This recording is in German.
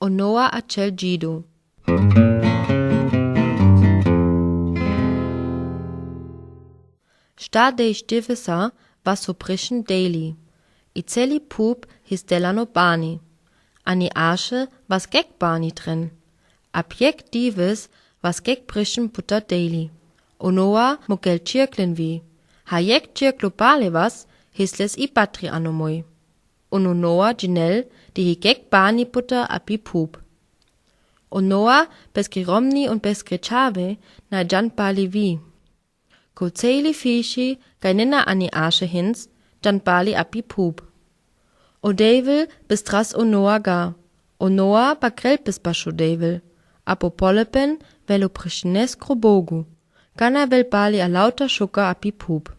O Noa acel Gidu. Sta dei stivesa was so prischen daily. I celi pup his delano bani. Ani asche was gek bani drin. Abjek divis was gek prischen putter daily. O Noa mo gel cirklen vi. Ha jek cirklo bale was hisles I batri anomoi. O Noa ginel die hi gek bani putter api pup. O Noa beskri romni und beskri chave na jan bali vi. Ko celi fishi gainina ani asche hins, jan bali api pup. O Devil bis tras o Noa ga. O Noa bakrel bis basho Devil. Apo polepen velo prishnes krobogu. Gana vel bali a lauter schuka api pup.